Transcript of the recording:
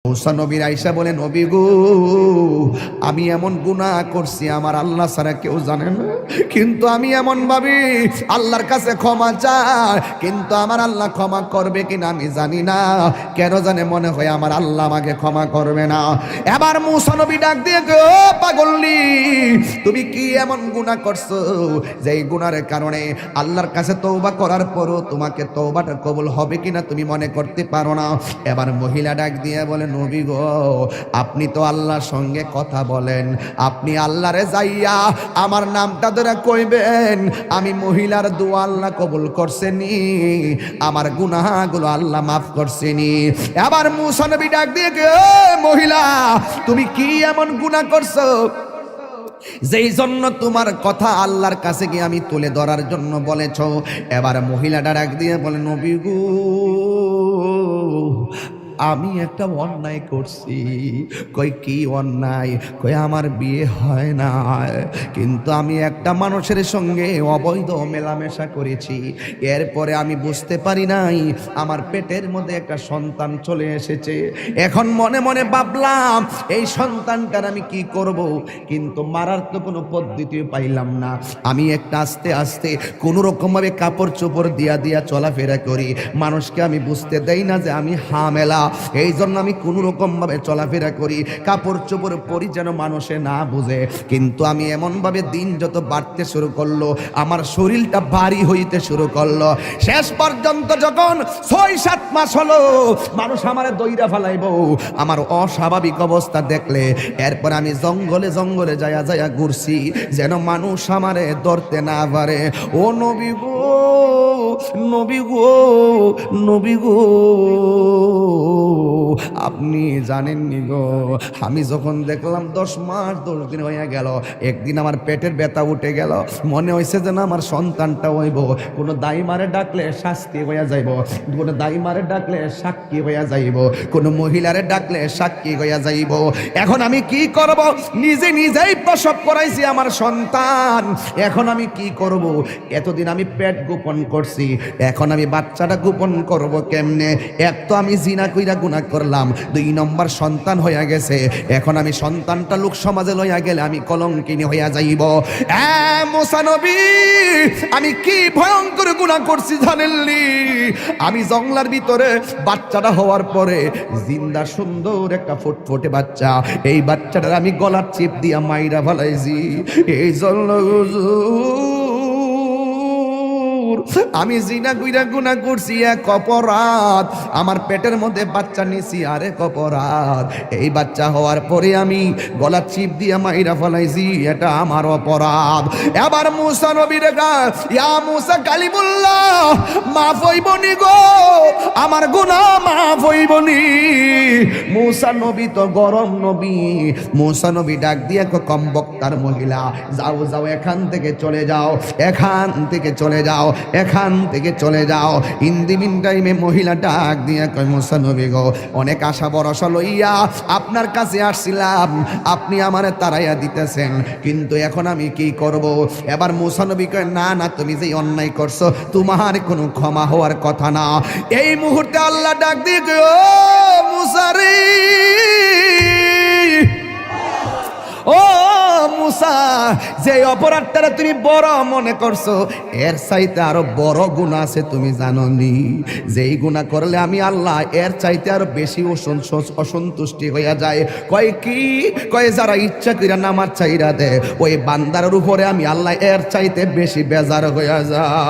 মুসা নবীর আয়েশা বলে, নবী গো, আমি এমন গুনাহ করছি আমার আল্লাহ ছাড়া কেউ জানে না, কিন্তু আমি এমন ভাবি আল্লাহর কাছে ক্ষমা চাই, কিন্তু আমার আল্লাহ ক্ষমা করবে কিনা আমি জানি না। কেন জানে মনে হয় আমার আল্লাহ আমাকে ক্ষমা করবে না। এবার মুসা নবী ডাক দিয়ে কয়, ও পাগলনি, তুমি কি এমন গুনাহ করছো যে এই গুনাহের কারণে আল্লাহর কাছে তওবা করার পরও তোমাকে তওবাটা কবুল হবে কিনা তুমি মনে করতে পারো না? এবার মহিলা ডাক দিয়ে বলে, নবী গো, আপনি তো আল্লাহর সঙ্গে কথা বলেন, আপনি আল্লাহরে যাইয়া আমার নামটা ধরে কইবেন আমি মহিলার দোয়া আল্লাহ কবুল করছেনি, আমার গুনাহগুলো আল্লাহ মাফ করছেনি। এবার মুসা নবী ডাক দিয়ে মহিলা, তুমি কি এমন গুনাহ করছো যেই জন্য তোমার কথা আল্লাহর কাছে গিয়ে আমি তুলে ধরার জন্য বলেছ? এবার মহিলাটা ডাক দিয়ে বলে, নবী গো, আমি একটা অন্যায় করছি। কই কি অন্যায়? কই আমার বিয়ে হয় না, কিন্তু আমি একটা মানুষের সঙ্গে অবৈধ মেলামেশা করেছি, এরপরে আমি বুঝতে পারি নাই আমার পেটের মধ্যে একটা সন্তান চলে এসেছে। এখন মনে মনে ভাবলাম এই সন্তানটার আমি কি করব, কিন্তু মারার তো কোনো পদ্ধতি পাইলাম না। আমি একটা আস্তে আস্তে কোনো রকমভাবে কাপড় চোপড় দিয়া চলাফেরা করি, মানুষকে আমি বুঝতে দেই না যে আমি হামেলা, এই জন্য আমি কোনো রকম ভাবে চলাফেরা করি, কাপড় চোপড় পরি যেন মানুষে না বুঝে। কিন্তু আমি এমন ভাবে দিন যত বাড়তে শুরু করলো, আমার শরীরটা ভারী হইতে শুরু করলো। শেষ পর্যন্ত যখন ৬-৭ মাস হলো, মানুষ আমারে দইরা ফেলাইব আমার অস্বাভাবিক অবস্থা দেখলে, এরপর আমি জঙ্গলে জঙ্গলে যায়া ঘুরছি যেন মানুষ আমারে ধরতে না পারে। ও নবী গো, নবী গো, নবী গো, আপনি জানেননি গো, আমি যখন দেখলাম 10 মাস 10 দিন হয়ে গেল, একদিন আমার পেটের ব্যথা উঠে গেল, মনে হয়েছে যেন আমার সন্তানটা হইব। কোনো দাইমারে ডাকলে শাস্তি হইয়া যাইব, কোনো দাইমারে ডাকলে সাক্ষী হইয়া যাইব, কোনো মহিলারে ডাকলে সাক্ষী হইয়া যাইব। এখন আমি কি করব? নিজেই প্রসব করাইছি আমার সন্তান, এখন আমি কি করব? এতদিন আমি পেট গোপন করছি, এখন আমি বাচ্চাটা গোপন করব কেমনে? এক তো আমি জিনা কইরা গুনাহ করলাম, 2 নম্বর সন্তান হইয়া গেছে, এখন আমি সন্তানটা লোক সমাজে লইয়া গেলে আমি কলঙ্কিনী হইয়া যাইব। মুসা নবী, আমি কি ভয়ঙ্কর গুনাহ করছি জানেননি? আমি জঙ্গলার ভিতরে বাচ্চাটা হওয়ার পরে জিন্দা সুন্দর একটা ফুটফুটে বাচ্চা, এই বাচ্চাটার আমি গলার চিপ দিয়া মাইরা ফেলাইছি। এই জন্য আমি জিনা কইরা গুনাহ করছি, এক অপরাধ। আমার পেটের মধ্যে বাচ্চা নিছি, আরেক অপরাধ। এই বাচ্চা হওয়ার পরে আমি গলা চিপ দিয়া মাইরা ফেলাইছি, এটা আমার অপরাধ। এবার মুসা নবীর ইয়া মুসা কালিমুল্লাহ, মাফ হইবনি গো, আমার গুনাহ মাফ হইবনি। মুসা নবী তো গরম নবী, মুসা নবী ডাক দিয়ে কম বক্তার মহিলা, যাও যাও, এখান থেকে চলে যাও, এখান থেকে চলে যাও, এখান থেকে চলে যাও। ইন দি মিন টাইমে মহিলা ডাক দিয়া কয়, মুসা নবী গো, অনেক আশা ভরসা লইয়া আপনার কাছে আসছিলাম, আপনি আমারে তাড়াইয়া দিতেছেন, কিন্তু এখন আমি কি করব? এবার মুসা নবী কয়, না না, তুমি যে অন্যায় করছো তোমার কোনো ক্ষমা হওয়ার কথা না। এই মুহূর্তে আল্লাহ ডাক দিয়ে কয়, ও মুসা রে, ও মুসা, যে অপরাধটা তুমি বড় মনে করছো, এর চাইতে আরো বড় গুনাহ আছে, তুমি জানো নি? যেই গুনাহ করলে আমি আল্লাহ এর চাইতে আরো বেশি অসন্তুষ্টি হইয়া যায়। কয় কি? কয় যারা ইচ্ছা কইরা নামাজ চাইরা দে, ওই বান্দার উপরে আমি আল্লাহ এর চাইতে বেশি বেজার হইয়া যায়।